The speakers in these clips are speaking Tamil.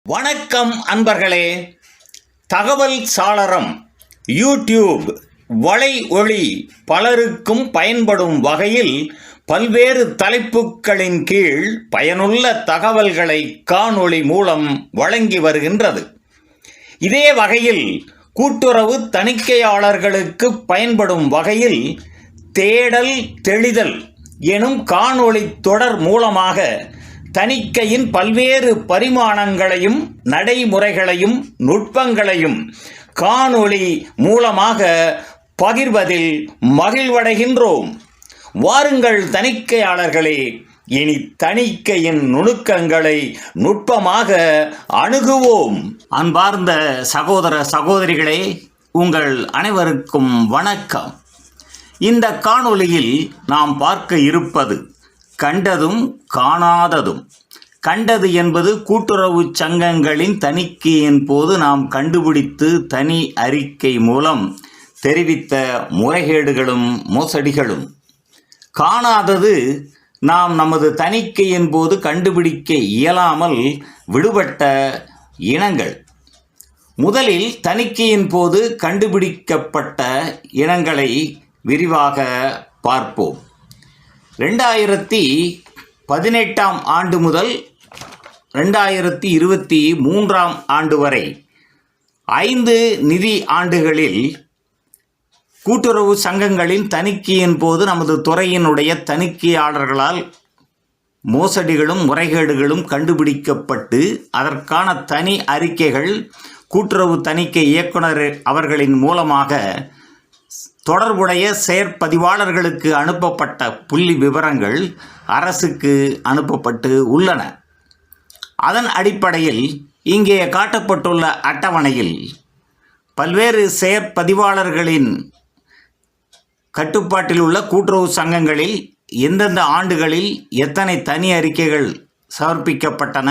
வணக்கம் அன்பர்களே. தகவல் சாளரம் யூடியூப் வலை ஒளி பலருக்கும் பயன்படும் வகையில் பல்வேறு தலைப்புகளின் கீழ் பயனுள்ள தகவல்களை காணொளி மூலம் வழங்கி வருகின்றது. இதே வகையில் கூட்டுறவு தணிக்கையாளர்களுக்கு பயன்படும் வகையில் தேடல் தெளிதல் எனும் காணொளி தொடர் மூலமாக தணிக்கையின் பல்வேறு பரிமாணங்களையும் நடைமுறைகளையும் நுட்பங்களையும் காணொளி மூலமாக பகிர்வதில் மகிழ்வடைகின்றோம். வாருங்கள் தணிக்கையாளர்களே, இனி தணிக்கையின் நுணுக்கங்களை நுட்பமாக அணுகுவோம். அன்பார்ந்த சகோதர சகோதரிகளே, உங்கள் அனைவருக்கும் வணக்கம். இந்த காணொளியில் நாம் பார்க்க இருப்பது கண்டதும் காணாததும். கண்டது என்பது கூட்டுறவு சங்கங்களின் தணிக்கையின் போது நாம் கண்டுபிடித்து தனி அறிக்கை மூலம் தெரிவித்த முறைகேடுகளும் மோசடிகளும். காணாதது நாம் நமது தணிக்கையின் போது கண்டுபிடிக்க இயலாமல் விடுபட்ட இனங்கள். முதலில் தணிக்கையின் போது கண்டுபிடிக்கப்பட்ட இனங்களை விரிவாக பார்ப்போம். 2018 ஆண்டு முதல் 2023 ஆண்டு வரை 5 நிதி ஆண்டுகளில் கூட்டுறவு சங்கங்களின் தணிக்கையின் போது நமது துறையினுடைய தணிக்கையாளர்களால் மோசடிகளும் முறைகேடுகளும் கண்டுபிடிக்கப்பட்டு அதற்கான தனி அறிக்கைகள் கூட்டுறவு தணிக்கை இயக்குனர் அவர்களின் மூலமாக தொடர்புடைய செயற்பதிவாளர்களுக்கு அனுப்பப்பட்ட புள்ளி விவரங்கள் அரசுக்கு அனுப்பப்பட்டு உள்ளன. அதன் அடிப்படையில் இங்கே காட்டப்பட்டுள்ள அட்டவணையில் பல்வேறு செயற்பதிவாளர்களின் கட்டுப்பாட்டில் உள்ள கூட்டுறவு சங்கங்களில் எந்தெந்த ஆண்டுகளில் எத்தனை தனி அறிக்கைகள் சமர்ப்பிக்கப்பட்டன,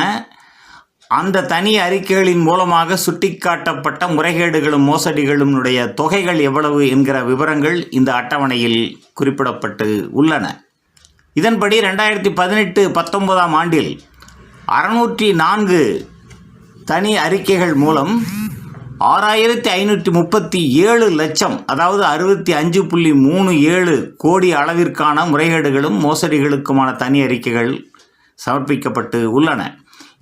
அந்த தனி அறிக்கைகளின் மூலமாக சுட்டிக்காட்டப்பட்ட முறைகேடுகளும் மோசடிகளும் தொகைகள் எவ்வளவு என்கிற விவரங்கள் இந்த அட்டவணையில் குறிப்பிடப்பட்டு உள்ளன. இதன்படி 2018-19 ஆண்டில் 604 தனி அறிக்கைகள் மூலம் 6537 லட்சம், அதாவது 65.37 கோடி அளவிற்கான முறைகேடுகளும் மோசடிகளுக்குமான தனி அறிக்கைகள் சமர்ப்பிக்கப்பட்டு உள்ளன.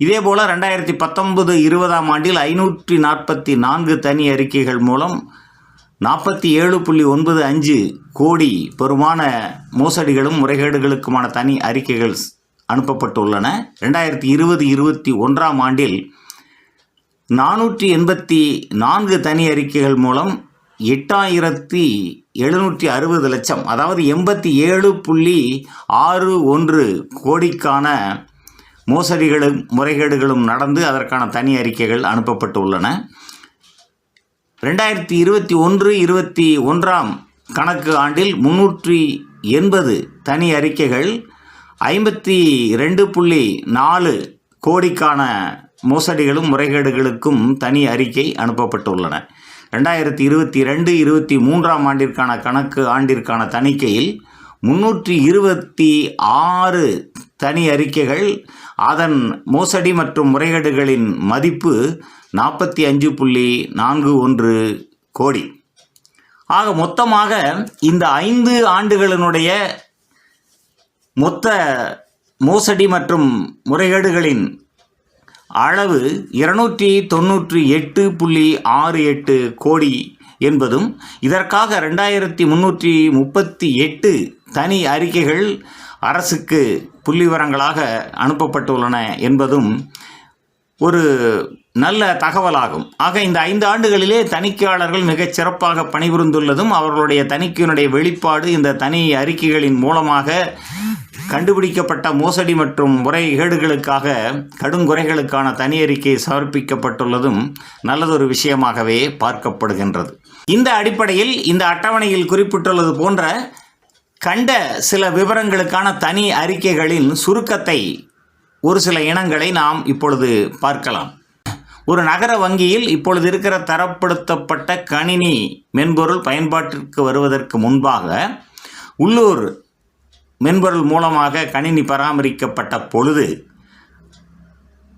இதேபோல் 2019-20 ஆண்டில் 544 தனி அறிக்கைகள் மூலம் 47.95 கோடி பெறுமான மோசடிகளும் முறைகேடுகளுக்குமான தனி அறிக்கைகள் அனுப்பப்பட்டுள்ளன. 2020-21 ஆண்டில் 484 தனி அறிக்கைகள் மூலம் 8760 லட்சம், அதாவது 87.61 கோடிக்கான மோசடிகளும் முறைகேடுகளும் நடந்து அதற்கான தனி அறிக்கைகள் அனுப்பப்பட்டுள்ளன. 2021-21 கணக்கு ஆண்டில் 380 தனி அறிக்கைகள் 52.4 கோடிக்கான மோசடிகளும் முறைகேடுகளுக்கும் தனி அறிக்கை அனுப்பப்பட்டுள்ளன. 2022-23 ஆண்டிற்கான கணக்கு ஆண்டிற்கான தணிக்கையில் 326 தனி அறிக்கைகள், அதன் மோசடி மற்றும் முறைகேடுகளின் மதிப்பு 45.41 கோடி. ஆக மொத்தமாக இந்த 5 ஆண்டுகளினுடைய மொத்த மோசடி மற்றும் முறைகேடுகளின் அளவு 298.68 கோடி என்பதும், இதற்காக 2338 தனி அறிக்கைகள் அரசுக்கு புள்ளிவிவரங்களாக அனுப்பப்பட்டுள்ளன என்பதும் ஒரு நல்ல தகவலாகும். ஆக இந்த 5 ஆண்டுகளிலே தணிக்கையாளர்கள் மிகச் சிறப்பாக பணிபுரிந்துள்ளதும் அவர்களுடைய தணிக்கையினுடைய வெளிப்பாடு இந்த தனி அறிக்கைகளின் மூலமாக கண்டுபிடிக்கப்பட்ட மோசடி மற்றும் முறைகேடுகளுக்காக கடுங்குறைகளுக்கான தனி அறிக்கை சமர்ப்பிக்கப்பட்டுள்ளதும் நல்லதொரு விஷயமாகவே பார்க்கப்படுகின்றது. இந்த அடிப்படையில் இந்த அட்டவணையில் குறிப்பிட்டுள்ளது போன்ற கண்ட சில விவரங்களுக்கான தனி அறிக்கைகளின் சுருக்கத்தை ஒரு சில இனங்களை நாம் இப்பொழுது பார்க்கலாம். ஒரு நகர வங்கியில் இப்பொழுது இருக்கிற தரப்படுத்தப்பட்ட கணினி மென்பொருள் பயன்பாட்டிற்கு வருவதற்கு முன்பாக உள்ளூர் மென்பொருள் மூலமாக கணினி பராமரிக்கப்பட்ட பொழுது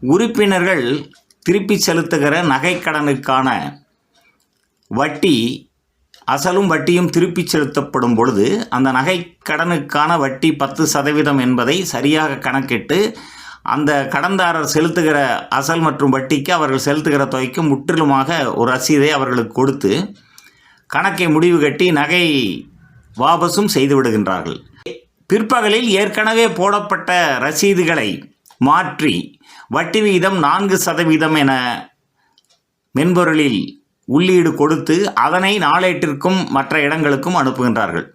உறுப்பினர்கள் திருப்பி செலுத்துகிற நகைக்கடனுக்கான வட்டி, அசலும் வட்டியும் திருப்பி செலுத்தப்படும் பொழுது அந்த நகைக்கடனுக்கான வட்டி 10% என்பதை சரியாக கணக்கிட்டு அந்த கடன்தாரர் செலுத்துகிற அசல் மற்றும் வட்டிக்கு அவர்கள் செலுத்துகிற தொகைக்கு முற்றிலுமாக ஒரு ரசீதை அவர்களுக்கு கொடுத்து கணக்கை முடிவு கட்டி நகை வாபஸும் செய்து விடுகின்றார்கள். பிற்பகலில் ஏற்கனவே போடப்பட்ட ரசீதுகளை மாற்றி வட்டி விகிதம் 4% என மென்பொருளில் உள்ளீடு கொடுத்து அதனை நாளேட்டிற்கும் மற்ற இடங்களுக்கும் அனுப்புகின்றார்கள்.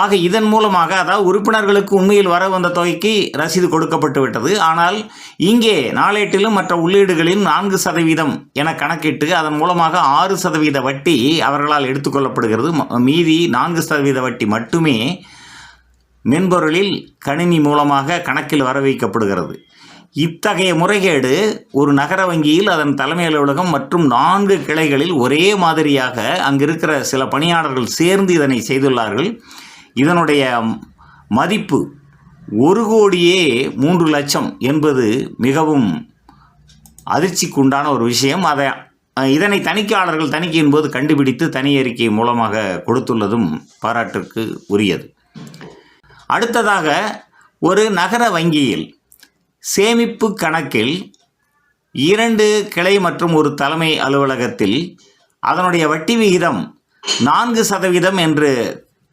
ஆக இதன் மூலமாக, அதாவது உறுப்பினர்களுக்கு உண்மையில் வர வந்த தொகைக்கு ரசீது கொடுக்கப்பட்டு விட்டது. ஆனால் இங்கே நாளேட்டிலும் மற்ற உள்ளீடுகளிலும் 4% என கணக்கிட்டு அதன் மூலமாக 6% வட்டி அவர்களால் எடுத்துக்கொள்ளப்படுகிறது. மீதி 4% வட்டி மட்டுமே மென்பொருளில் கணினி மூலமாக கணக்கில் வர வைக்கப்படுகிறது. இத்தகைய முறைகேடு ஒரு நகர வங்கியில் அதன் தலைமை அலுவலகம் மற்றும் 4 கிளைகளில் ஒரே மாதிரியாக அங்கிருக்கிற சில பணியாளர்கள் சேர்ந்து இதனை செய்துள்ளார்கள். இதனுடைய மதிப்பு 1,03,00,000 என்பது மிகவும் அதிர்ச்சிக்குண்டான ஒரு விஷயம். இதனை தணிக்கையாளர்கள் தணிக்கையின் போது கண்டுபிடித்து தனி அறிக்கை மூலமாக கொடுத்துள்ளதும் பாராட்டுக்கு உரியது. அடுத்ததாக, ஒரு நகர வங்கியில் சேமிப்பு கணக்கில் 2 கிளை மற்றும் ஒரு தலைமை அலுவலகத்தில் அதனுடைய வட்டி விகிதம் 4% என்று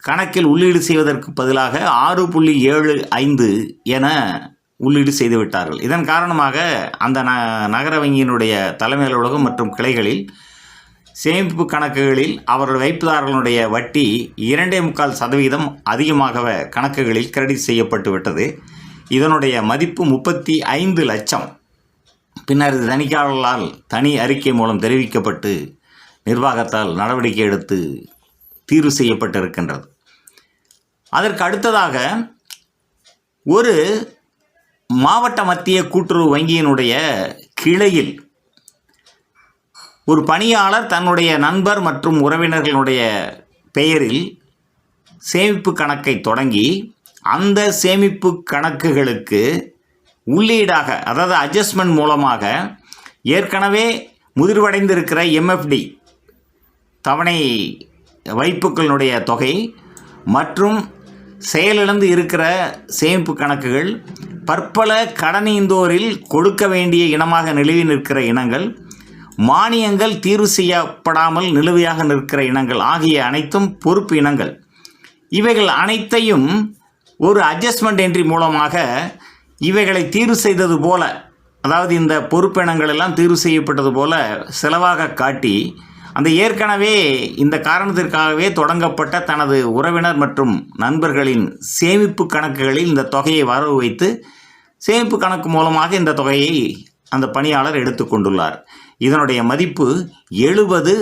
கணக்கில் உள்ளீடு செய்வதற்கு பதிலாக 6.75 என உள்ளீடு செய்துவிட்டார்கள். இதன் காரணமாக அந்த நகர வங்கியினுடைய தலைமை அலுவலகம் மற்றும் கிளைகளில் சேமிப்பு கணக்குகளில் அவர்கள் வைப்புதாரர்களுடைய வட்டி 2.25% அதிகமாக கணக்குகளில் கிரெடிட் செய்யப்பட்டு விட்டது. இதனுடைய மதிப்பு 35 லட்சம். பின்னர் இது தணிக்கையாளர்களால் தனி அறிக்கை மூலம் தெரிவிக்கப்பட்டு நிர்வாகத்தால் நடவடிக்கை எடுத்து தீர்வு செய்யப்பட்டிருக்கின்றது. அதற்கு அடுத்ததாக, ஒரு மாவட்ட மத்திய கூட்டுறவு வங்கியினுடைய கிளையில் ஒரு பணியாளர் தன்னுடைய நண்பர் மற்றும் உறவினர்களுடைய பெயரில் சேமிப்பு கணக்கை தொடங்கி அந்த சேமிப்பு கணக்குகளுக்கு உள்ளீடாக, அதாவது அட்ஜஸ்ட்மெண்ட் மூலமாக ஏற்கனவே முதிர்வடைந்திருக்கிற எம்எஃப்டி தவணை வைப்புகளினுடைய தொகை மற்றும் செயலிழந்து இருக்கிற சேமிப்பு கணக்குகள், பற்பல கடனீந்தோரில் கொடுக்க வேண்டிய இனமாக நிலுவி நிற்கிற இனங்கள், மானியங்கள் தீர்வு செய்யப்படாமல் நிலுவையாக நிற்கிற இனங்கள் ஆகிய அனைத்தும் பொறுப்பு இனங்கள். இவைகள் அனைத்தையும் ஒரு அட்ஜஸ்ட்மெண்ட் என்ட்ரி மூலமாக இவைகளை தீர்வு செய்தது போல, அதாவது இந்த பொறுப்பினங்கள் எல்லாம் தீர்வு செய்யப்பட்டது போல செலவாக காட்டி அந்த ஏற்கனவே இந்த காரணத்திற்காகவே தொடங்கப்பட்ட தனது உறவினர் மற்றும் நண்பர்களின் சேமிப்பு கணக்குகளில் இந்த தொகையை வரவு வைத்து சேமிப்பு கணக்கு மூலமாக இந்த தொகையை அந்த பணியாளர் எடுத்துக்கொண்டுள்ளார். இதனுடைய மதிப்பு 70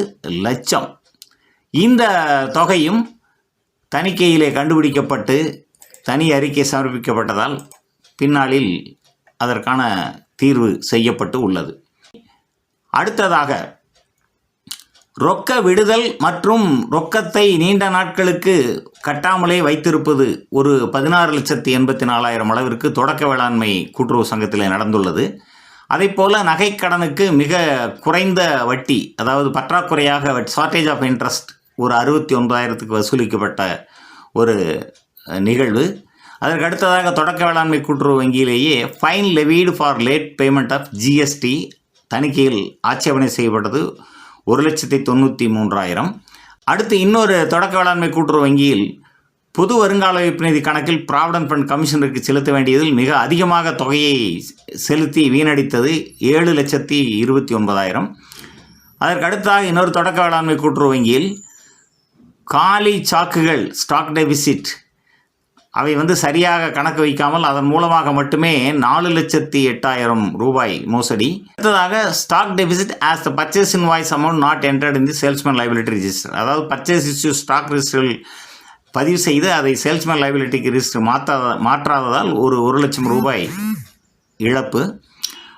லட்சம். இந்த தொகையும் தணிக்கையிலே கண்டுபிடிக்கப்பட்டு தனி அறிக்கை சமர்ப்பிக்கப்பட்டதால் பின்னாளில் அதற்கான தீர்வு செய்யப்பட்டு உள்ளது. அடுத்ததாக, ரொக்க விடுதல் மற்றும் ரொக்கத்தை நீண்ட நாட்களுக்கு கட்டாமலே வைத்திருப்பது ஒரு 16,84,000 அளவிற்கு தொடக்க வேளாண்மை கூட்டுறவு சங்கத்தில் நடந்துள்ளது. அதைப்போல் நகைக்கடனுக்கு மிக குறைந்த வட்டி, அதாவது பற்றாக்குறையாக ஷார்ட்டேஜ் ஆஃப் இன்ட்ரெஸ்ட் ஒரு 69,000க்கு வசூலிக்கப்பட்ட ஒரு நிகழ்வு. அதற்கு அடுத்ததாக தொடக்க வேளாண்மை கூட்டுறவு வங்கியிலேயே fine levied for late payment of GST தணிக்கையில் ஆட்சேபனை செய்யப்பட்டது 1,93,000. அடுத்து இன்னொரு தொடக்க வேளாண்மை கூட்டுறவு வங்கியில் பொது வருங்கால வைப்பு நிதி கணக்கில் ப்ராவிடன்ட் ஃபண்ட் கமிஷனருக்கு செலுத்த வேண்டியதில் மிக அதிகமாக தொகையை செலுத்தி வீணடித்தது 7,29,000. அதற்கு அடுத்ததாக இன்னொரு தொடக்க வேளாண்மை கூட்டுறவு வங்கியில் காலி சாக்குகள் ஸ்டாக் டெபிசிட் அவை சரியாக கணக்கு வைக்காமல் அதன் மூலமாக மட்டுமே 4,08,000 ரூபாய் மோசடி. அடுத்ததாக stock deficit as the purchase invoice amount not entered in the salesman liability register, அதாவது பர்ச்சேஸ் இஷ்யூ ஸ்டாக் ரிஜிஸ்டரில் பதிவு செய்து அதை சேல்ஸ்மேன் லைபிலிட்டிக்கு ரிஜிஸ்டர் மாற்றாததால் ஒரு 1,00,000 ரூபாய் இழப்பு.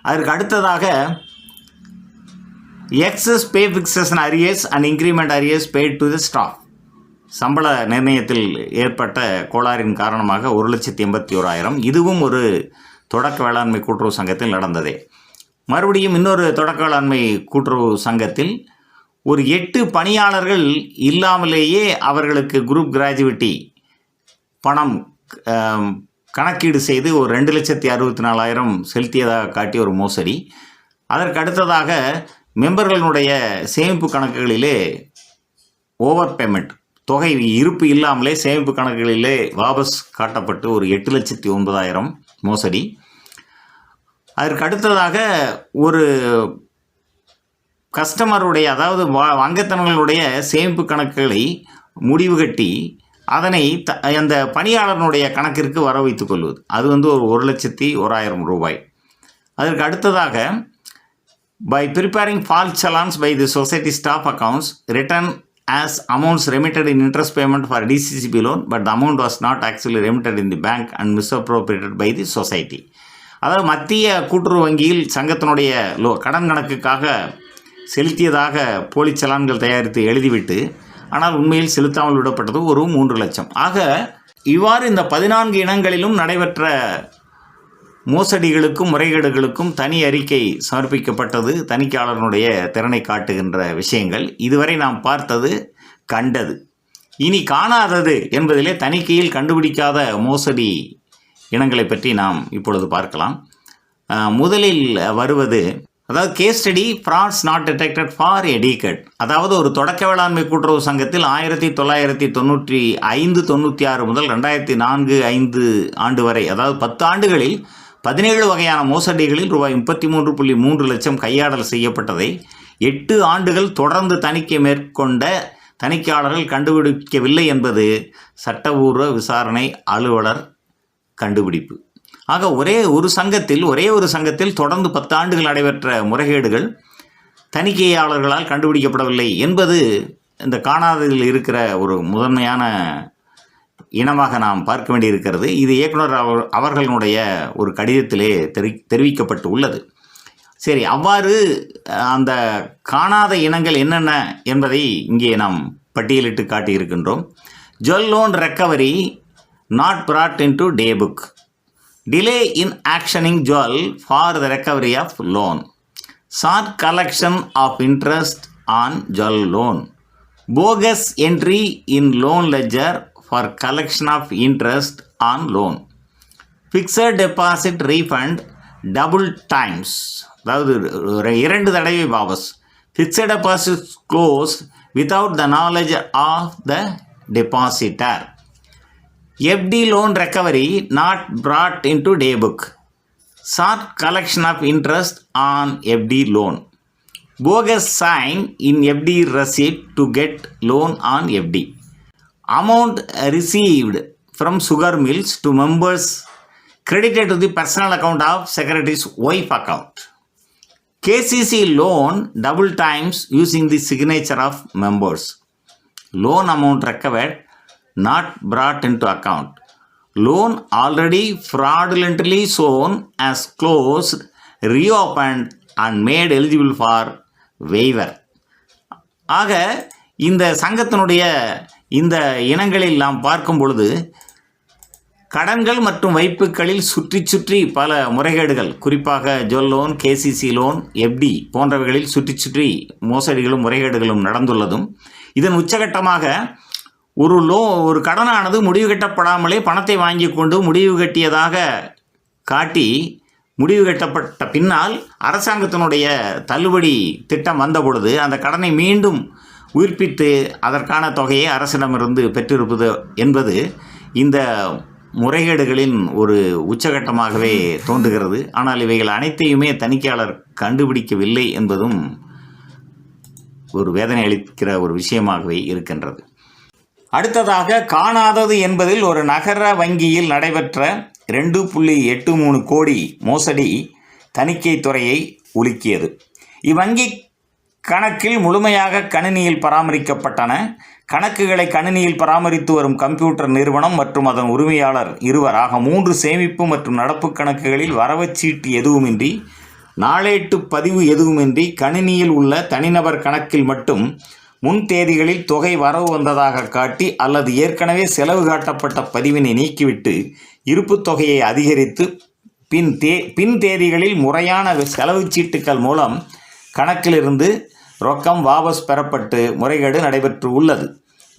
அதற்கு அடுத்ததாக excess pay fixation arrears and increment arrears paid to the staff, சம்பள நிர்ணயத்தில் ஏற்பட்ட கோளாறின் காரணமாக 1,81,000. இதுவும் ஒரு தொடக்க வேளாண்மை கூட்டுறவு சங்கத்தில் நடந்ததே. மறுபடியும் இன்னொரு தொடக்க வேளாண்மை கூட்டுறவு சங்கத்தில் ஒரு 8 பணியாளர்கள் இல்லாமலேயே அவர்களுக்கு குரூப் கிராஜுவிட்டி பணம் கணக்கீடு செய்து ஒரு 2,64,000 செலுத்தியதாக காட்டிய ஒரு மோசடி. அதற்கு அடுத்ததாக மெம்பர்களுடைய சேமிப்பு கணக்குகளிலே ஓவர் பேமெண்ட் தொகை இருப்பு இல்லாமலே சேமிப்பு கணக்குகளிலே வாபஸ் காட்டப்பட்டு ஒரு 8,09,000 மோசடி. அதற்கு அடுத்ததாக ஒரு கஸ்டமருடைய அதாவது வங்கத்தனங்களுடைய சேமிப்பு கணக்குகளை முடிவு கட்டி அதனை அந்த பணியாளர்களுடைய கணக்கிற்கு வர வைத்துக் கொள்வது, அது ஒரு 1,01,000 ரூபாய். அதற்கு அடுத்ததாக by preparing false challans by the society staff accounts written as amounts remitted in interest payment for DCCB loan, but the amount was not actually remitted in the bank and misappropriated by the society. அதாவது மத்திய கூட்டுறவு வங்கியில் சங்கத்தினுடைய கடன் கணக்குக்காக செலுத்தியதாக போலி சலான்கள் தயாரித்து எழுதிவிட்டு ஆனால் உண்மையில் செலுத்தாமல் விடப்பட்டது ஒரு 3 லட்சம். ஆக இவ்வாறு இந்த 14 இனங்களிலும் நடைபெற்ற மோசடிகளுக்கும் முறைகேடுகளுக்கும் தனி அறிக்கை சமர்ப்பிக்கப்பட்டது. தணிக்கையாளர்களுடைய திறனை காட்டுகின்ற விஷயங்கள் இதுவரை நாம் பார்த்தது கண்டது. இனி காணாதது என்பதிலே தணிக்கையில் கண்டுபிடிக்காத மோசடி இனங்களை பற்றி நாம் இப்பொழுது பார்க்கலாம். முதலில் வருவது அதாவது case study frauds not detected for a decade. அதாவது ஒரு தொடக்க வேளாண்மை கூட்டுறவு சங்கத்தில் 1995-96 முதல் 2004-05 ஆண்டு வரை, அதாவது 10 ஆண்டுகளில் 17 வகையான மோசடிகளில் ரூபாய் 33.3 லட்சம் கையாடல் செய்யப்பட்டதை 8 ஆண்டுகள் தொடர்ந்து தணிக்கை மேற்கொண்ட தணிக்கையாளர்கள் கண்டுபிடிக்கவில்லை என்பது சட்டபூர்வ விசாரணை அலுவலர் கண்டுபிடிப்பு. ஆக ஒரே ஒரு சங்கத்தில் தொடர்ந்து 10 ஆண்டுகள் நடைபெற்ற முறைகேடுகள் தணிக்கையாளர்களால் கண்டுபிடிக்கப்படவில்லை என்பது இந்த காணாததில் இருக்கிற ஒரு முதன்மையான இனமாக நாம் பார்க்க வேண்டியிருக்கிறது. இது இயக்குனர் அவர்களுடைய ஒரு கடிதத்திலே தெரிவிக்கப்பட்டு உள்ளது. சரி, அவ்வாறு அந்த காணாத இனங்கள் என்னென்ன என்பதை இங்கே நாம் பட்டியலிட்டு காட்டியிருக்கின்றோம். Jewel loan recovery not brought into day book. Delay in actioning jewel for the recovery of loan. Short collection of interest on jewel loan. Bogus entry in loan ledger for collection of interest on loan. Fixed deposit refund double times. அதாவது 2 தடவை வாபஸ். Fixed deposit closed without the knowledge of the depositor. FD loan recovery not brought into day book. Short collection of interest on FD loan. Bogus sign in FD receipt to get loan on FD. Amount received from sugar mills to members credited to the personal account of secretary's wife account. KCC loan double times using the signature of members. Loan amount recovered not brought into account. Loan already fraudulently shown as closed, reopened and made eligible for waiver. ஆக இந்த சங்கத்தினுடைய இந்த இனங்களில் நாம் பார்க்கும் பொழுது கடன்கள் மற்றும் வைப்புகளில் சுற்றி பல முறைகேடுகள், குறிப்பாக jewel loan, KCC loan, FD போன்றவைகளில் சுற்றி மோசடிகளும் முறைகேடுகளும் நடந்துள்ளதும், இதன் உச்சகட்டமாக ஒரு கடனானது முடிவு கட்டப்படாமலே பணத்தை வாங்கி கொண்டு முடிவு கட்டியதாக காட்டி முடிவு கட்டப்பட்ட பின்னால் அரசாங்கத்தினுடைய தள்ளுபடி திட்டம் வந்த பொழுது அந்த கடனை மீண்டும் உயிர்ப்பித்து அதற்கான தொகையை அரசிடமிருந்து பெற்றிருப்பது என்பது இந்த முறைகேடுகளின் ஒரு உச்சகட்டமாகவே தோன்றுகிறது. ஆனால் இவைகள் அனைத்தையுமே தணிக்கையாளர் கண்டுபிடிக்கவில்லை என்பதும் ஒரு வேதனை அளிக்கிற ஒரு விஷயமாகவே இருக்கின்றது. அடுத்ததாக காணாதது என்பதில் ஒரு நகர வங்கியில் நடைபெற்ற 2.83 கோடி மோசடி தணிக்கை துறையை உலுக்கியது. இவ்வங்கி கணக்கில் முழுமையாக கணினியில் பராமரிக்கப்பட்டன. கணக்குகளை கணினியில் பராமரித்து வரும் கம்ப்யூட்டர் நிறுவனம் மற்றும் அதன் உரிமையாளர் இருவராக 3 சேமிப்பு மற்றும் நடப்பு கணக்குகளில் வரவுச்சீட்டு எதுவுமின்றி, நாளேட்டு பதிவு எதுவுமின்றி கணினியில் உள்ள தனிநபர் கணக்கில் மட்டும் முன் தேதிகளில் தொகை வரவு வந்ததாக காட்டி அல்லது ஏற்கனவே செலவு காட்டப்பட்ட பதிவினை நீக்கிவிட்டு இருப்பு தொகையை அதிகரித்து பின் தேதிகளில் முறையான செலவு சீட்டுக்கள் மூலம் கணக்கிலிருந்து ரொக்கம் வாபஸ் பெறப்பட்டு முறைகேடு நடைபெற்று உள்ளது.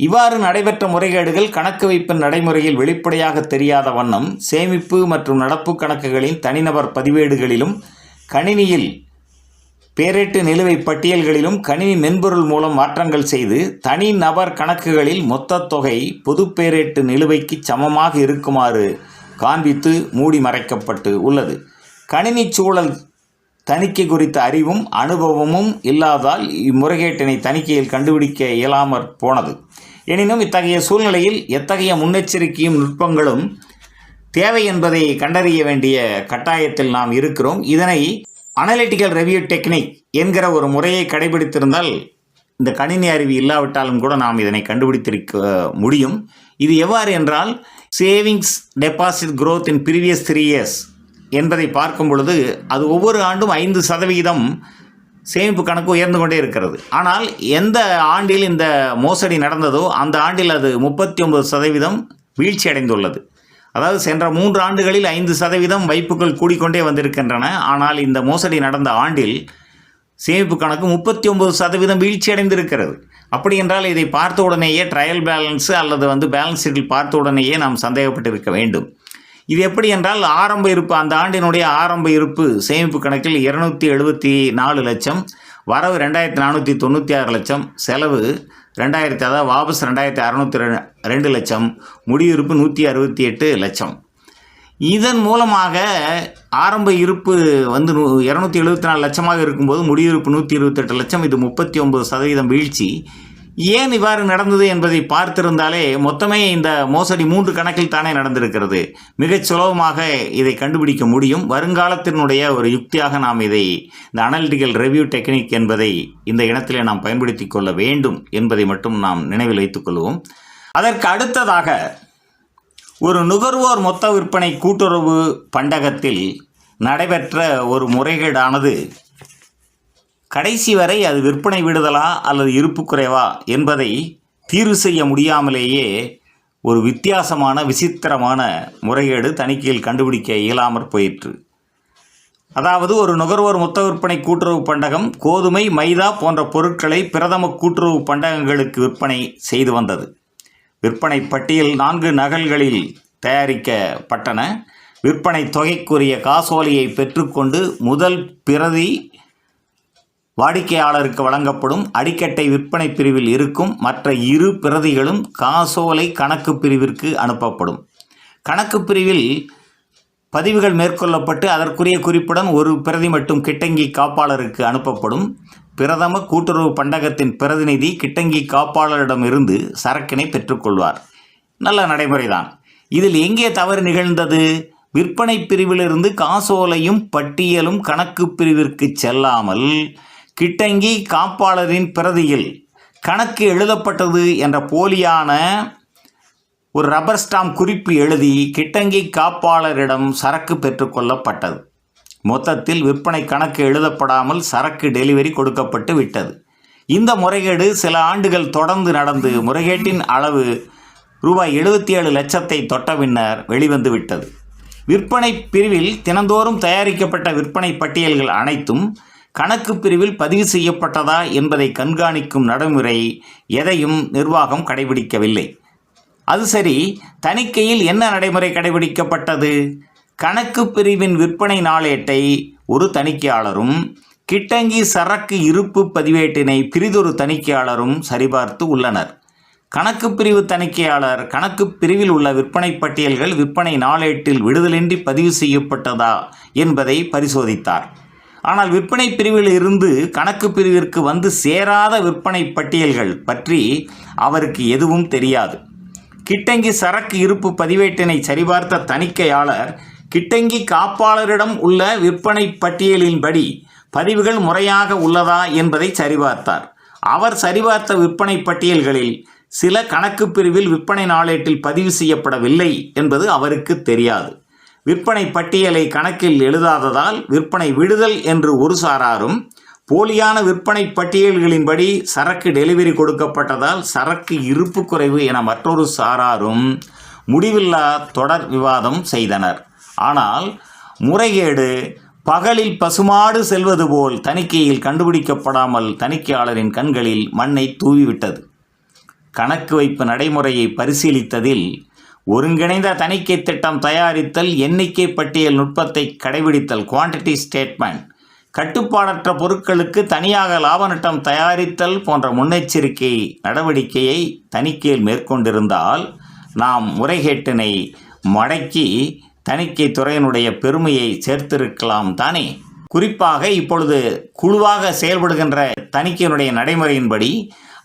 இவ்வாறு நடைபெற்ற முறைகேடுகள் கணக்கு வைப்பின் நடைமுறையில் வெளிப்படையாக தெரியாத வண்ணம் சேமிப்பு மற்றும் நடப்பு கணக்குகளின் தனிநபர் பதிவேடுகளிலும் கணினியில் பேரேட்டு நிலுவை பட்டியல்களிலும் கணினி மென்பொருள் மூலம் மாற்றங்கள் செய்து தனிநபர் கணக்குகளில் மொத்த தொகை பொது பேரேட்டு நிலுவைக்கு சமமாக இருக்குமாறு காண்பித்து மூடி மறைக்கப்பட்டு உள்ளது. கணினி சூழல் தணிக்கை குறித்த அறிவும் அனுபவமும் இல்லாதால் இம்முறைகேட்டினை தணிக்கையில் கண்டுபிடிக்க இயலாமற் போனது. எனினும் இத்தகைய சூழ்நிலையில் எத்தகைய முன்னெச்சரிக்கையும் நுட்பங்களும் தேவை என்பதை கண்டறிய வேண்டிய கட்டாயத்தில் நாம் இருக்கிறோம். இதனை அனலிட்டிக்கல் ரிவ்யூ டெக்னிக் என்கிற ஒரு முறையை கடைபிடித்திருந்தால் இந்த கணினி அறிவு இல்லாவிட்டாலும் கூட நாம் இதனை கண்டுபிடித்திருக்க முடியும். இது எவ்வாறு என்றால், சேவிங்ஸ் டெபாசிட் growth இன் ப்ரீவியஸ் 3 years என்பதை பார்க்கும் பொழுது அது ஒவ்வொரு ஆண்டும் 5% சேமிப்பு கணக்கு உயர்ந்து கொண்டே இருக்கிறது. ஆனால் எந்த ஆண்டில் இந்த மோசடி நடந்ததோ அந்த ஆண்டில் அது 39% வீழ்ச்சி அடைந்துள்ளது. அதாவது சென்ற 3 ஆண்டுகளில் 5% வைப்புகள் கூடிக்கொண்டே வந்திருக்கின்றன. ஆனால் இந்த மோசடி நடந்த ஆண்டில் சேமிப்பு கணக்கு 39% வீழ்ச்சி அடைந்திருக்கிறது. அப்படி என்றால் இதை பார்த்த உடனேயே ட்ரையல் பேலன்ஸு அல்லது பேலன்ஸ் ஷீட்டில் பார்த்த உடனேயே நாம் சந்தேகப்பட்டிருக்க வேண்டும். இது எப்படி என்றால், ஆரம்ப இருப்பு, அந்த ஆண்டினுடைய ஆரம்ப இருப்பு சேமிப்பு கணக்கில் 274 லட்சம், வரவு 2496 லட்சம், செலவு 2000, அதாவது வாபஸ் 2602 லட்சம், முடிவிருப்பு 168 லட்சம். இதன் மூலமாக ஆரம்ப இருப்பு 274 லட்சமாக இருக்கும்போது முடிவிருப்பு 128 லட்சம். இது 39% வீழ்ச்சி. ஏன் இவ்வாறு நடந்தது என்பதை பார்த்திருந்தாலே மொத்தமே இந்த மோசடி 3 கணக்கில் தானே நடந்திருக்கிறது. மிகச் சுலபமாக இதை கண்டுபிடிக்க முடியும். வருங்காலத்தினுடைய ஒரு யுக்தியாக நாம் இதை, இந்த அனலிட்டிக்கல் ரிவ்யூ டெக்னிக் என்பதை இந்த இடத்திலே நாம் பயன்படுத்தி கொள்ள வேண்டும் என்பதை மட்டும் நாம் நினைவில் வைத்துக்கொள்வோம். அதற்கு அடுத்ததாக ஒரு நுகர்வோர் மொத்த விற்பனை கூட்டுறவு பண்டகத்தில் நடைபெற்ற ஒரு முறைகேடானது கடைசி வரை அது விற்பனை விடுதலா அல்லது இருப்பு குறைவா என்பதை தீர்வு செய்ய முடியாமலேயே ஒரு விசித்திரமான முறைகேடு தணிக்கையில் கண்டுபிடிக்க இயலாமற் போயிற்று. அதாவது ஒரு நுகர்வோர் மொத்த விற்பனை கூட்டுறவு பண்டகம் கோதுமை, மைதா போன்ற பொருட்களை பிரதம கூட்டுறவு பண்டகங்களுக்கு விற்பனை செய்து வந்தது. விற்பனை பட்டியல் 4 நகல்களில் தயாரிக்கப்பட்டன. விற்பனை தொகைக்குரிய காசோலையை பெற்றுக்கொண்டு முதல் பிரதி வாடிக்கையாளருக்கு வழங்கப்படும். அடிக்கட்டை விற்பனை பிரிவில் இருக்கும் மற்ற 2 பிரதிகளும் காசோலை கணக்கு பிரிவிற்கு அனுப்பப்படும். கணக்கு பிரிவில் பதிவுகள் மேற்கொள்ளப்பட்டு அதற்குரிய குறிப்புடன் ஒரு பிரதி மட்டும் கிட்டங்கி காப்பாளருக்கு அனுப்பப்படும். பிரதம கூட்டுறவு பண்டகத்தின் பிரதிநிதி கிட்டங்கி காப்பாளரிடமிருந்து சரக்கினை பெற்றுக்கொள்வார். நல்ல நடைமுறைதான். இதில் எங்கே தவறு நிகழ்ந்தது? விற்பனை பிரிவிலிருந்து காசோலையும் பட்டியலும் கணக்கு பிரிவிற்கு செல்லாமல் கிட்டங்கி காப்பாளரின் பிரதியில் கணக்கு எழுதப்பட்டது என்ற போலியான ஒரு ரப்பர் ஸ்டாம்ப் குறிப்பு எழுதி கிட்டங்கி காப்பாளரிடம் சரக்கு பெற்றுக்கொள்ளப்பட்டது. மொத்தத்தில் விற்பனை கணக்கு எழுதப்படாமல் சரக்கு டெலிவரி கொடுக்கப்பட்டு விட்டது. இந்த முறைகேடு சில ஆண்டுகள் தொடர்ந்து நடந்து முறைகேட்டின் அளவு ரூபாய் 77 லட்சத்தை தொட்ட பின்னர் வெளிவந்து விட்டது. விற்பனை பிரிவில் தினந்தோறும் தயாரிக்கப்பட்ட விற்பனை பட்டியல்கள் அனைத்தும் கணக்கு பிரிவில் பதிவு செய்யப்பட்டதா என்பதை கண்காணிக்கும் நடைமுறை எதையும் நிர்வாகம் கடைபிடிக்கவில்லை. அது சரி, தணிக்கையில் என்ன நடைமுறை கடைபிடிக்கப்பட்டது? கணக்கு பிரிவின் விற்பனை நாளேட்டை ஒரு தணிக்கையாளரும் கிட்டங்கி சரக்கு இருப்பு பதிவேட்டினை பிரிதொரு தணிக்கையாளரும் சரிபார்த்து உள்ளனர். கணக்கு பிரிவு தணிக்கையாளர் கணக்கு பிரிவில் உள்ள விற்பனை பட்டியல்கள் விற்பனை நாளேட்டில் விடுதலின்றி பதிவு செய்யப்பட்டதா என்பதை பரிசோதித்தார். ஆனால் விற்பனை பிரிவில் இருந்து கணக்கு பிரிவிற்கு வந்து சேராத விற்பனை பட்டியல்கள் பற்றி அவருக்கு எதுவும் தெரியாது. கிட்டங்கி சரக்கு இருப்பு பதிவேட்டினை சரிபார்த்த தணிக்கையாளர் கிட்டங்கி காப்பாளரிடம் உள்ள விற்பனை பட்டியலின்படி பதிவுகள் முறையாக உள்ளதா என்பதை சரிபார்த்தார். அவர் சரிபார்த்த விற்பனை பட்டியல்களில் சில கணக்கு பிரிவில் விற்பனை நாளேட்டில் பதிவு செய்யப்படவில்லை என்பது அவருக்கு தெரியாது. விற்பனை பட்டியலை கணக்கில் எழுதாததால் விற்பனை விடுதல் என்று ஒரு சாராரும், போலியான விற்பனை பட்டியல்களின்படி சரக்கு டெலிவரி கொடுக்கப்பட்டதால் சரக்கு இருப்பு குறைவு என மற்றொரு சாராரும் முடிவில்லா தொடர் விவாதம் செய்தனர். ஆனால் முறைகேடு பகலில் பசுமாடு செல்வது போல் தணிக்கையில் கண்டுபிடிக்கப்படாமல் தணிக்கையாளரின் கண்களில் மண்ணை தூவிவிட்டது. கணக்கு வைப்பு நடைமுறையை பரிசீலித்ததில் ஒருங்கிணைந்த தணிக்கை திட்டம் தயாரித்தல், எண்ணிக்கை பட்டியல் நுட்பத்தை கடைபிடித்தல், குவான்டிட்டி ஸ்டேட்மெண்ட், கட்டுப்பாடற்ற பொருட்களுக்கு தனியாக லாப நட்டம் தயாரித்தல் போன்ற முன்னெச்சரிக்கை நடவடிக்கையை தணிக்கையில் மேற்கொண்டிருந்தால் நாம் முறைகேட்டினை மடக்கி தணிக்கை துறையினுடைய பெருமையை சேர்த்திருக்கலாம் தானே. குறிப்பாக இப்பொழுது குழுவாக செயல்படுகின்ற தணிக்கையினுடைய நடைமுறையின்படி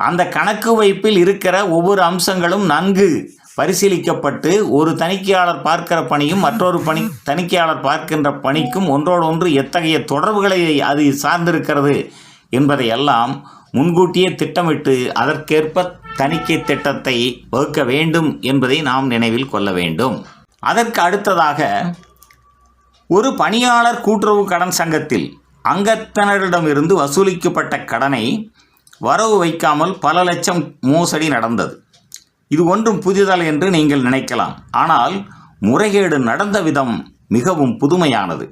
அந்த கணக்கு வைப்பில் இருக்கிற ஒவ்வொரு அம்சங்களும் நன்கு பரிசீலிக்கப்பட்டு ஒரு தணிக்கையாளர் பார்க்கிற பணியும் மற்றொரு தணிக்கையாளர் பார்க்கின்ற பணிக்கும் ஒன்றோடு ஒன்று எத்தகைய தொடர்புகளை அது சார்ந்திருக்கிறது என்பதையெல்லாம் முன்கூட்டியே திட்டமிட்டு அதற்கேற்ப தணிக்கை திட்டத்தை வகுக்க வேண்டும் என்பதை நாம் நினைவில் கொள்ள வேண்டும். அதற்கு அடுத்ததாக, ஒரு பணியாளர் கூட்டுறவு கடன் சங்கத்தில் அங்கத்தினரிடமிருந்து வசூலிக்கப்பட்ட கடனை வரவு வைக்காமல் பல லட்சம் மோசடி நடந்தது. இது ஒன்றும் புதிதல் என்று நீங்கள் நினைக்கலாம். ஆனால் முறைகேடு நடந்த விதம் மிகவும் புதுமையானது.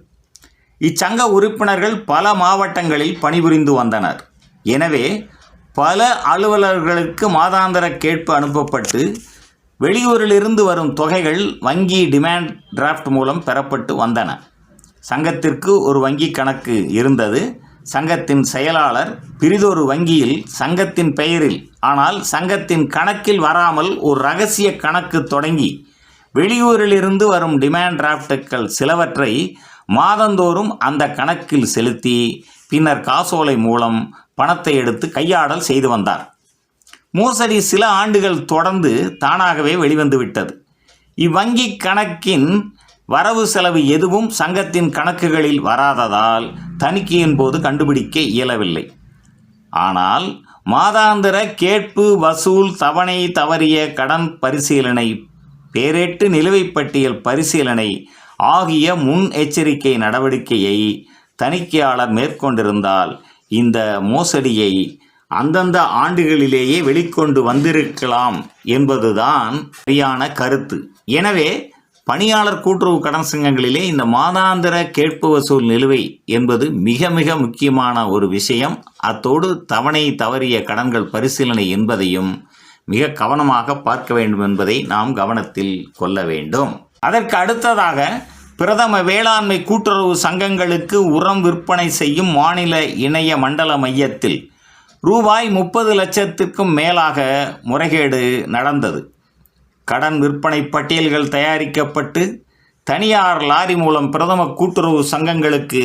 இச்சங்க உறுப்பினர்கள் பல மாவட்டங்களில் பணிபுரிந்து வந்தனர். எனவே பல அலுவலர்களுக்கு மாதாந்திர கேட்பு அனுப்பப்பட்டு வெளியூரிலிருந்து வரும் தொகைகள் வங்கி டிமாண்ட் டிராஃப்ட் மூலம் பெறப்பட்டு வந்தன. சங்கத்திற்கு ஒரு வங்கி கணக்கு இருந்தது. சங்கத்தின் செயலாளர் பிரிதொரு வங்கியில் சங்கத்தின் பெயரில், ஆனால் சங்கத்தின் கணக்கில் வராமல் ஒரு இரகசிய கணக்கு தொடங்கி வெளியூரிலிருந்து வரும் டிமாண்ட் டிராஃப்டுகள் சிலவற்றை மாதந்தோறும் அந்த கணக்கில் செலுத்தி பின்னர் காசோலை மூலம் பணத்தை எடுத்து கையாடல் செய்து வந்தார். மோசடி சில ஆண்டுகள் தொடர்ந்து தானாகவே வெளிவந்துவிட்டது. இவ்வங்கி கணக்கின் வரவு செலவு எதுவும் சங்கத்தின் கணக்குகளில் வராததால் தணிக்கையின் போது கண்டுபிடிக்க இயலவில்லை. ஆனால் மாதாந்திர கேட்பு வசூல், தவணை தவறிய கடன் பரிசீலனை, பேரேட்டு நிலுவைப் பட்டியல் பரிசீலனை ஆகிய முன் எச்சரிக்கை நடவடிக்கையை தணிக்கையாளர் மேற்கொண்டிருந்தால் இந்த மோசடியை அந்தந்த ஆண்டுகளிலேயே வெளிக்கொண்டு வந்திருக்கலாம் என்பதுதான் சரியான கருத்து. எனவே பணியாளர் கூட்டுறவு கடன் சங்கங்களிலே இந்த மாதாந்திர கேட்பு வசூல் நிலுவை என்பது மிக மிக முக்கியமான ஒரு விஷயம். அத்தோடு தவணை தவறிய கடன்கள் பரிசீலனை என்பதையும் மிக கவனமாக பார்க்க வேண்டும் என்பதை நாம் கவனத்தில் கொள்ள வேண்டும். அதற்கு அடுத்ததாக, பிரதம வேளாண்மை கூட்டுறவு சங்கங்களுக்கு உரம் விற்பனை செய்யும் மாநில இணைய மண்டல மையத்தில் ரூபாய் 30 லட்சத்திற்கும் மேலாக முறைகேடு நடந்தது. கடன் விற்பனை பட்டியல்கள் தயாரிக்கப்பட்டு தனியார் லாரி மூலம் பிரதம கூட்டுறவு சங்கங்களுக்கு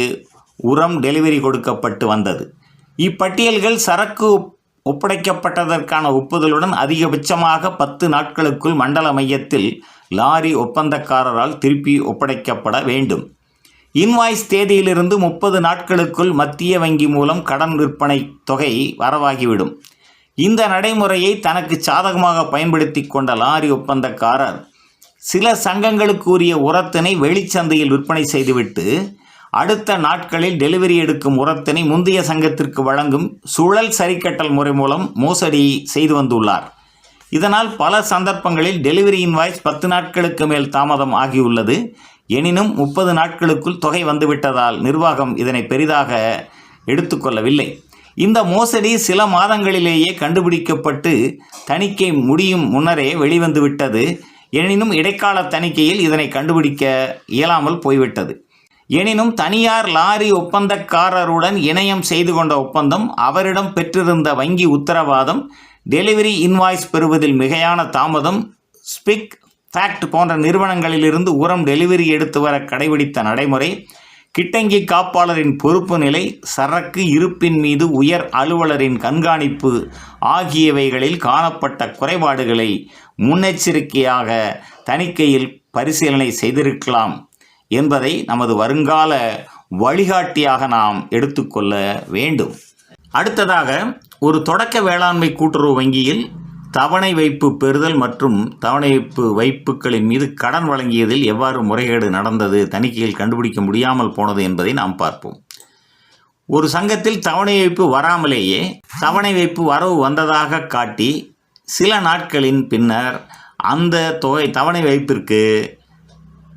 உரம் டெலிவரி கொடுக்கப்பட்டு வந்தது. இப்பட்டியல்கள் சரக்கு ஒப்படைக்கப்பட்டதற்கான ஒப்புதலுடன் அதிகபட்சமாக 10 நாட்களுக்குள் மண்டல மையத்தில் லாரி ஒப்பந்தக்காரரால் திருப்பி ஒப்படைக்கப்பட வேண்டும். இன்வாய்ஸ் தேதியிலிருந்து 30 நாட்களுக்குள் மத்திய வங்கி மூலம் கடன் விற்பனை தொகை வரவாகிவிடும். இந்த நடைமுறையை தனக்கு சாதகமாக பயன்படுத்தி கொண்ட லாரி ஒப்பந்தக்காரர் சில சங்கங்களுக்கு உரிய உரத்தினை வெளிச்சந்தையில் விற்பனை செய்துவிட்டு அடுத்த நாட்களில் டெலிவரி எடுக்கும் உரத்தினை முந்தைய சங்கத்திற்கு வழங்கும் சுழல் சரிக்கட்டல் முறை மூலம் மோசடி செய்து வந்துள்ளார். இதனால் பல சந்தர்ப்பங்களில் டெலிவரி இன்வாய்ஸ் 10 நாட்களுக்கு மேல் தாமதம் ஆகியுள்ளது. எனினும் 30 நாட்களுக்குள் தொகை வந்துவிட்டதால் நிர்வாகம் இதனை பெரிதாக எடுத்துக்கொள்ளவில்லை. இந்த மோசடி சில மாதங்களிலேயே கண்டுபிடிக்கப்பட்டு தணிக்கை முடியும் முன்னரே வெளிவந்துவிட்டது. எனினும் இடைக்கால தணிக்கையில் இதனை கண்டுபிடிக்க இயலாமல் போய்விட்டது. எனினும் தனியார் லாரி ஒப்பந்தக்காரருடன் இணையம் செய்து கொண்ட ஒப்பந்தம், அவரிடம் பெற்றிருந்த வங்கி உத்தரவாதம், டெலிவரி இன்வாய்ஸ் பெறுவதில் மிகையான தாமதம், ஸ்பிக் ஃபேக்ட் போன்ற நிறுவனங்களிலிருந்து உரம் டெலிவரி எடுத்து வர கடைபிடித்த நடைமுறை, கிட்டங்கி காப்பாளரின் பொறுப்பு நிலை, சரக்கு இருப்பின் மீது உயர் அலுவலரின் கண்காணிப்பு ஆகியவைகளில் காணப்பட்ட குறைபாடுகளை முன்னெச்சரிக்கையாக தணிக்கையில் பரிசீலனை செய்திருக்கலாம் என்பதை நமது வருங்கால வழிகாட்டியாக நாம் எடுத்துக்கொள்ள வேண்டும். அடுத்ததாக, ஒரு தொடக்க வேளாண்மை கூட்டுறவு வங்கியில் தவணை வைப்பு பெறுதல் மற்றும் தவணை வைப்புகளின் மீது கடன் வழங்கியதில் எவ்வாறு முறைகேடு நடந்தது, தணிக்கையில் கண்டுபிடிக்க முடியாமல் போனது என்பதை நாம் பார்ப்போம். ஒரு சங்கத்தில் தவணை வைப்பு வராமலேயே தவணை வைப்பு வரவு வந்ததாக காட்டி சில நாட்களின் பின்னர் அந்த தொகை தவணை வைப்பிற்கு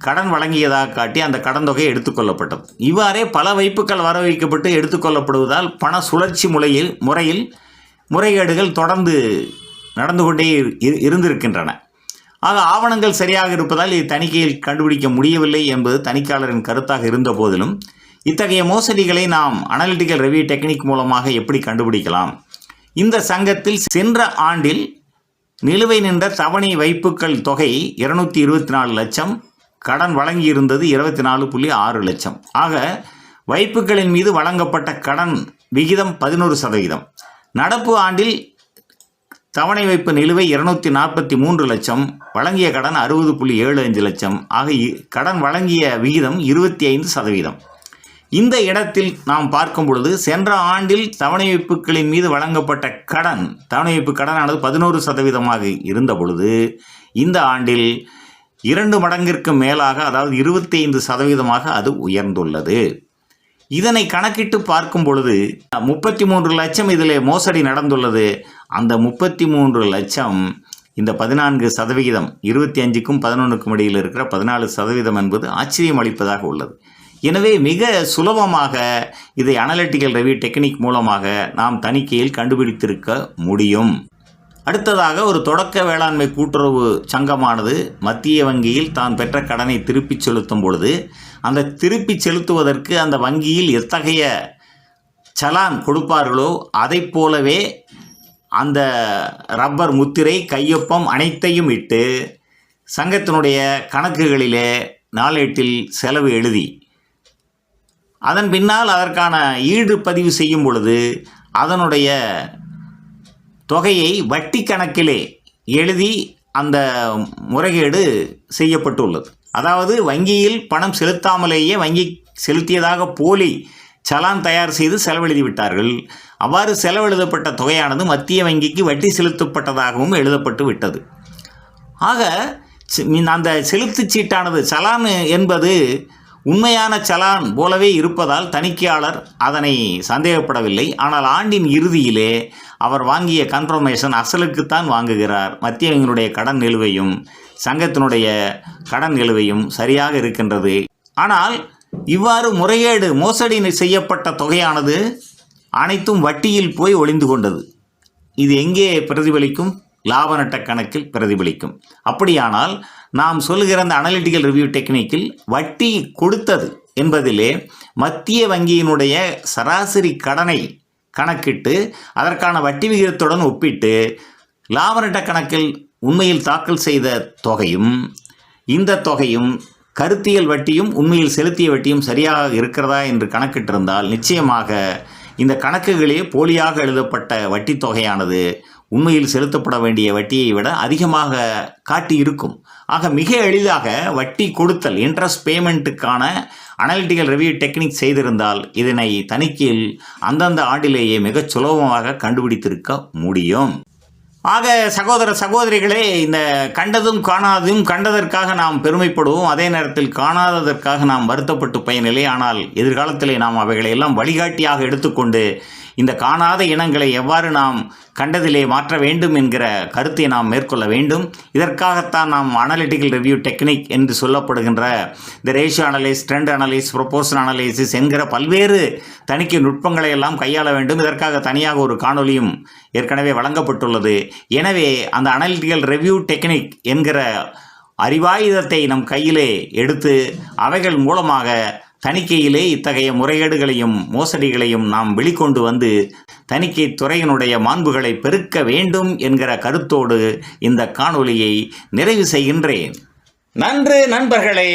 கடன் வழங்கியதாக காட்டி அந்த கடன் தொகை எடுத்துக்கொள்ளப்பட்டது. இவ்வாறே பல வைப்புகள் வர வைக்கப்பட்டு எடுத்துக்கொள்ளப்படுவதால் பண சுழற்சி முறையில் முறைகேடுகள் தொடர்ந்து நடந்து கொண்டே இருந்திருக்கின்றன. ஆக ஆவணங்கள் சரியாக இருப்பதால் இது தணிக்கையில் கண்டுபிடிக்க முடியவில்லை என்பது தணிக்கையாளரின் கருத்தாக இருந்த போதிலும் இத்தகைய மோசடிகளை நாம் அனலிட்டிக்கல் ரிவ்யூ டெக்னிக் மூலமாக எப்படி கண்டுபிடிக்கலாம்? இந்த சங்கத்தில் சென்ற ஆண்டில் நிலுவை நின்ற தவணை வைப்புகள் தொகை 224 லட்சம், கடன் வழங்கியிருந்தது 24.6 லட்சம். ஆக வைப்புகளின் மீது வழங்கப்பட்ட கடன் விகிதம் 11%. நடப்பு ஆண்டில் தவணை வைப்பு நிலுவை 243 லட்சம், வழங்கிய கடன் 60.75 லட்சம். ஆக கடன் வழங்கிய விகிதம் 25%. இந்த இடத்தில் நாம் பார்க்கும் பொழுது சென்ற ஆண்டில் தவணை வைப்புகளின் மீது வழங்கப்பட்ட தவணை வைப்பு கடனானது 11% இருந்த பொழுது இந்த ஆண்டில் 2 மடங்கிற்கு மேலாக, அதாவது 25% அது உயர்ந்துள்ளது. இதனை கணக்கிட்டு பார்க்கும் பொழுது 33 லட்சம் இதில் மோசடி நடந்துள்ளது. அந்த 33 லட்சம் இந்த 14%, 25க்கும் 11க்கும் இடையில் இருக்கிற 14% என்பது ஆச்சரியம் அளிப்பதாக உள்ளது. எனவே மிக சுலபமாக இதை அனலிட்டிக்கல் ரிவ்யூ டெக்னிக் மூலமாக நாம் தணிக்கையில் கண்டுபிடித்திருக்க முடியும். அடுத்ததாக, ஒரு தொடக்க வேளாண்மை கூட்டுறவு சங்கமானது மத்திய வங்கியில் தான் பெற்ற கடனை திருப்பி செலுத்தும் பொழுது அந்த திருப்பி செலுத்துவதற்கு அந்த வங்கியில் எத்தகைய சலான் கொடுப்பார்களோ அதை போலவே அந்த ரப்பர் முத்திரை, கையொப்பம் அனைத்தையும் இட்டு சங்கத்தினுடைய கணக்குகளிலே நாளேட்டில் செலவு எழுதி அதன் பின்னால் அதற்கான ஈடு பதிவு செய்யும் பொழுது அதனுடைய தொகையை வட்டி கணக்கிலே எழுதி அந்த முறைகேடு செய்யப்பட்டுள்ளது. அதாவது வங்கியில் பணம் செலுத்தாமலேயே வங்கி செலுத்தியதாக போலி சலான் தயார் செய்து செலவெழுதி விட்டார்கள். அவ்வாறு செலவெழுதப்பட்ட தொகையானது மத்திய வங்கிக்கு வட்டி செலுத்தப்பட்டதாகவும் எழுதப்பட்டு விட்டது. ஆக அந்த செலுத்துச் சீட்டானது, சலான் என்பது உண்மையான சலான் போலவே இருப்பதால் தணிக்கையாளர் அதனை சந்தேகப்படவில்லை. ஆனால் ஆண்டின் இறுதியிலே அவர் வாங்கிய கன்ஃபர்மேஷன் அசலுக்குத்தான் வாங்குகிறார். மத்திய வங்கியினுடைய கடன் நிலுவையும் சங்கத்தினுடைய கடன் நிலுவையும் சரியாக இருக்கின்றது. ஆனால் இவ்வாறு மோசடி செய்யப்பட்ட தொகையானது அனைத்தும் வட்டியில் போய் ஒளிந்து கொண்டது. இது எங்கே பிரதிபலிக்கும்? லாப நட்ட கணக்கில் பிரதிபலிக்கும். அப்படியானால் நாம் சொல்லுகிற அந்த அனலிட்டிக்கல் ரிவ்யூ டெக்னிக்கில் வட்டி கொடுத்தது என்பதிலே மத்திய வங்கியினுடைய சராசரி கடனை கணக்கிட்டு அதற்கான வட்டி விகிதத்துடன் ஒப்பிட்டு லாப நட்ட கணக்கில் உண்மையில் தாக்கல் செய்த தொகையும் இந்த தொகையும் கருத்தியல் வட்டியும் உண்மையில் செலுத்திய வட்டியும் சரியாக இருக்கிறதா என்று கணக்கிட்டிருந்தால் நிச்சயமாக இந்த கணக்குகளே போலியாக எழுதப்பட்ட வட்டி தொகையானது உண்மையில் செலுத்தப்பட வேண்டிய வட்டியை விட அதிகமாக காட்டியிருக்கும். ஆக மிக எளிதாக வட்டி கொடுத்தல், இன்ட்ரெஸ்ட் பேமெண்ட்டுக்கான அனலிட்டிக்கல் ரிவ்யூ டெக்னிக் செய்திருந்தால் இதனை தணிக்கையில் அந்தந்த ஆண்டிலேயே மிகச் சுலபமாக கண்டுபிடித்திருக்க முடியும். ஆக சகோதரிகளே, இந்த கண்டதும் காணாததும் கண்டதற்காக நாம் பெருமைப்படுவோம், அதே நேரத்தில் காணாததற்காக நாம் வருத்தப்பட்டு பயனில்லை. ஆனால் எதிர்காலத்திலே நாம் அவைகளை எல்லாம் வழிகாட்டியாக எடுத்துக்கொண்டு இந்த காணாத இனங்களை எவ்வாறு நாம் கண்டதிலே மாற்ற வேண்டும் என்கிற கருத்தை நாம் மேற்கொள்ள வேண்டும். இதற்காகத்தான் நாம் அனலிட்டிக்கல் ரிவ்யூ டெக்னிக் என்று சொல்லப்படுகின்ற இந்த ratio analyse, trend analyse, proportion analysis என்கிற பல்வேறு தணிக்கை நுட்பங்களை எல்லாம் கையாள வேண்டும். இதற்காக தனியாக ஒரு காணொலியும் ஏற்கனவே வழங்கப்பட்டுள்ளது. எனவே அந்த அனலிட்டிக்கல் ரிவ்யூ டெக்னிக் என்கிற அறிவாயுதத்தை நம் கையிலே எடுத்து அவைகள் மூலமாக தணிக்கையிலே இத்தகைய முறைகேடுகளையும் மோசடிகளையும் நாம் வெளிக்கொண்டு வந்து தணிக்கை துறையினுடைய மாண்புகளை பெருக்க வேண்டும் என்கிற கருத்தோடு இந்த காணொலியை நிறைவு செய்கின்றேன். நன்று நண்பர்களே,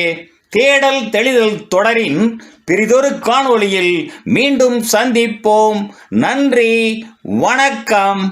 தேடல் தெளிதல் தொடரின் பிறிதொரு காணொலியில் மீண்டும் சந்திப்போம். நன்றி, வணக்கம்.